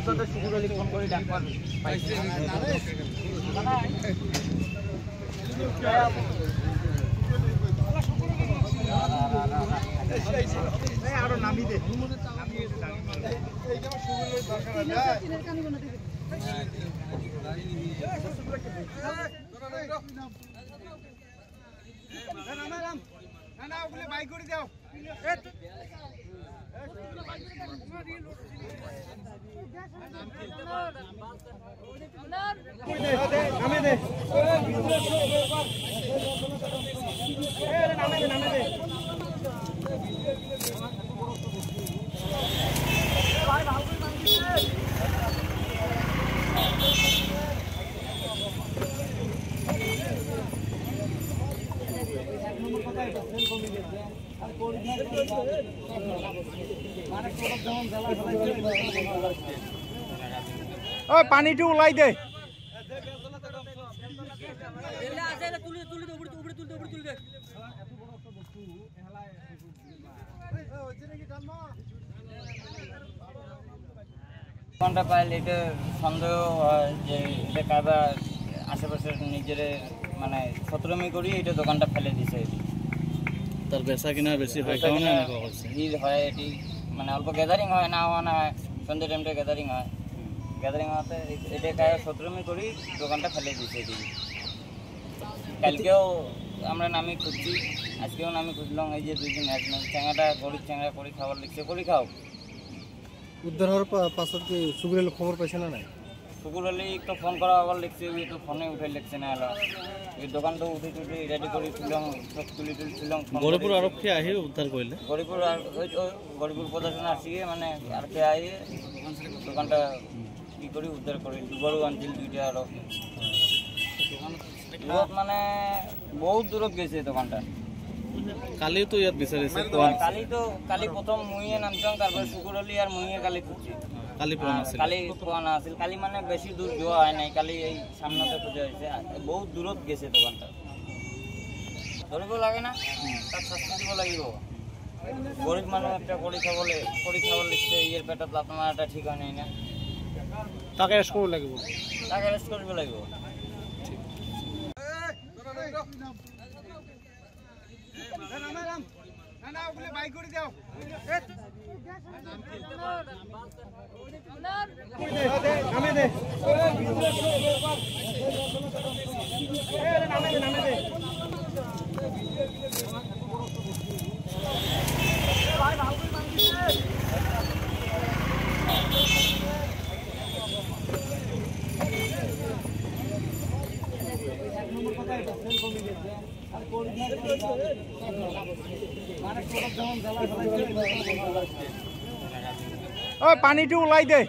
সাথে শুকুর আলী ফোন করে ডাকবার পাইছে আরো নামি দে বাইক করে দাও নামে দে পানিটা উলাই দে কোনটা পাইলে এটা সন্দেহ হয় যে এটা কারবার আশেপাশের নিজের মানে সতরমি করি এটা দোকানটা ফেলে দিছে তার বেচা কিনা বেশি হয় কারণে ভিড় হয় এটি মানে অল্প গ্যাদারিং হয় না হওয়া না হয় সন্ধ্যে টাইমটা গ্যাদারিং হয় গ্যাদারিং হওয়াতে এটা কায় সতরমি করি দোকানটা ফেলে দিছে এদিকে কালকেও আমরা নামি খুঁজছি আজকেও নামি খুঁজলাম এই যে 2 দিন আসলাম চ্যাংড়াটা গরিব চ্যাংড়া করে খাবার লিখছে করে খাও উদ্ধার হওয়ার পাছত কি সুগুরের খবর পাইছে না নাই সুগুর হলে একটু ফোন করা আবার লিখছে ওই তো ফোনে উঠে লিখছে না এলো এই দোকানটা উঠে টুটে রেডি করে ছিলাম সব তুলিছিলাম গরিপুর আরক্ষী আহি উদ্ধার করলে গরিপুর প্রশাসন আসিয়ে মানে আর কে আইয়ে দোকানটা কি করি উদ্ধার করি বড় আনছিল 2টা আরো মানে বহুত দূরত গেছে দোকানটা কালি তো ইয়াত বিচাৰিছে কালি প্রথম মুইয়ে নামছিলাম তারপরে সুগুর আলী আর মুইয়ে কালি খুঁজছি কালি পোয়া আছিল কালি মানে বেশি দূর যাওয়া হয় নাই কালি এই সামনেতে খুঁজে হয়েছে বহুত দূরত গেছে দোকানটা ধরিব লাগে না তার শাস্তি দিব লাগিব গরিব মানুষ একটা করি খাবার লিখছে ইয়ের পেটত লাত মারাটা ঠিক হয় নাই না তাকে অ্যারেস্ট করব লাগিব বাইক করে দাও নামে দে পানিটা উলাই দে